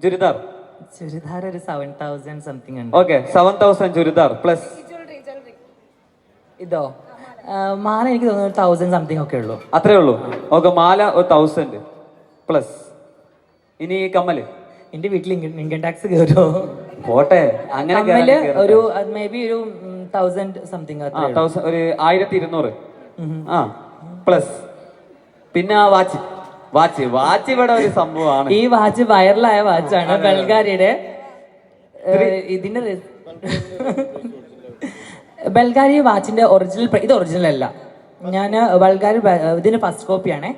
ചുരിദാർ ചുരിദാർ ഒരു 7,000 സംതിങ് ഉണ്ട്. Okay 7,000 churidar plus ഇതോ മാല എനിക്ക് തോന്നുന്നു 1,000 സംതിങ് ഒക്കെ ഉള്ളൂ. അത്രേ ഉള്ളൂ. ഓക്കെ മാല 1,000 പ്ലസ്. ഇനി കമ്മല് എന്റെ വീട്ടിൽ ഇൻകം ടാക്സ് കയറുമോ? പോട്ടെ അങ്ങനെ കമ്മല് ഒരു മേ ബി ഒരു 1,000 സംതിങ് ഒരു 1,200 ആ പ്ലസ്. പിന്നെ വാച്ച് വാച്ച് വാച്ച് ഇവിടെ ഒരു സംഭവമാണ്. ഈ വാച്ച് വൈറലായ വാച്ചാണ് ബൾഗാരിയുടെ. ഇതിന്റെ ബൾഗാരി വാച്ചിന്റെ ഒറിജിനൽ ഇത് ഒറിജിനൽ അല്ല. ഞാൻ ബൾഗാരി ഇതിന്റെ ഫസ്റ്റ് കോപ്പിയാണ്.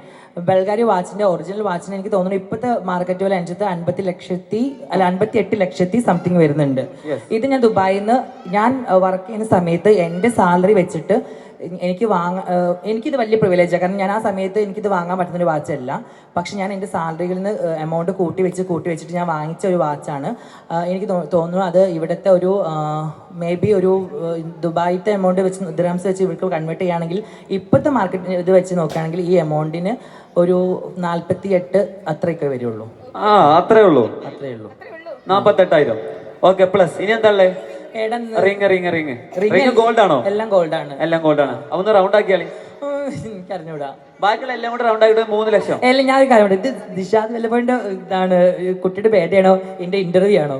ബൾഗാരി വാച്ചിന്റെ ഒറിജിനൽ വാച്ചിന് എനിക്ക് തോന്നുന്നു ഇപ്പോഴത്തെ മാർക്കറ്റ് വില അനുസരിച്ച് 58 ലക്ഷത്തി സംതിങ് വരുന്നുണ്ട്. ഇത് ഞാൻ ദുബായിൽ നിന്ന് ഞാൻ വർക്ക് ചെയ്യുന്ന സമയത്ത് എൻ്റെ സാലറി വെച്ചിട്ട് എനിക്കിത് വലിയ പ്രിവിലേജാണ്. കാരണം ഞാൻ ആ സമയത്ത് എനിക്കിത് വാങ്ങാൻ പറ്റുന്ന ഒരു വാച്ചല്ല. പക്ഷെ ഞാൻ എൻ്റെ സാലറിയിൽ നിന്ന് എമൗണ്ട് കൂട്ടി വെച്ചിട്ട് ഞാൻ വാങ്ങിച്ച ഒരു വാച്ചാണ്. എനിക്ക് തോന്നുന്നു അത് ഇവിടുത്തെ ഒരു മേ ബി ഒരു ദുബായിത്തെ എമൗണ്ട് വെച്ച് ദിർഹംസ് വെച്ച് ഇവർക്ക് കൺവേർട്ട് ചെയ്യുകയാണെങ്കിൽ ഇപ്പോഴത്തെ മാർക്കറ്റ് ഇത് വെച്ച് നോക്കുകയാണെങ്കിൽ ഈ എമൗണ്ടിന് ഒരു 48 അത്രയൊക്കെ വരുള്ളൂ. അത്രേ ഉള്ളൂ. 48,000. Okay plus. ഇനി എന്താ ഗോൾഡ് ആണോ? എല്ലാം ഗോൾഡാണ്. എല്ലാം ഗോൾഡാണ്. അതൊന്ന് റൗണ്ട് ആക്കിയാലേ എനിക്കറിഞ്ഞൂടാ. ബാക്കിയുള്ള എല്ലാം കൂടെ റൗണ്ട് ആക്കിയിട്ട് 3 ലക്ഷം. അല്ല ഞാൻ ഒരു കാര്യം ഇത് ദിശാദ് വെല്ലപ്പോഴിന്റെ ഇതാണ് കുട്ടിയുടെ പേരെയാണോ എന്റെ ഇന്റർവ്യൂ ആണോ?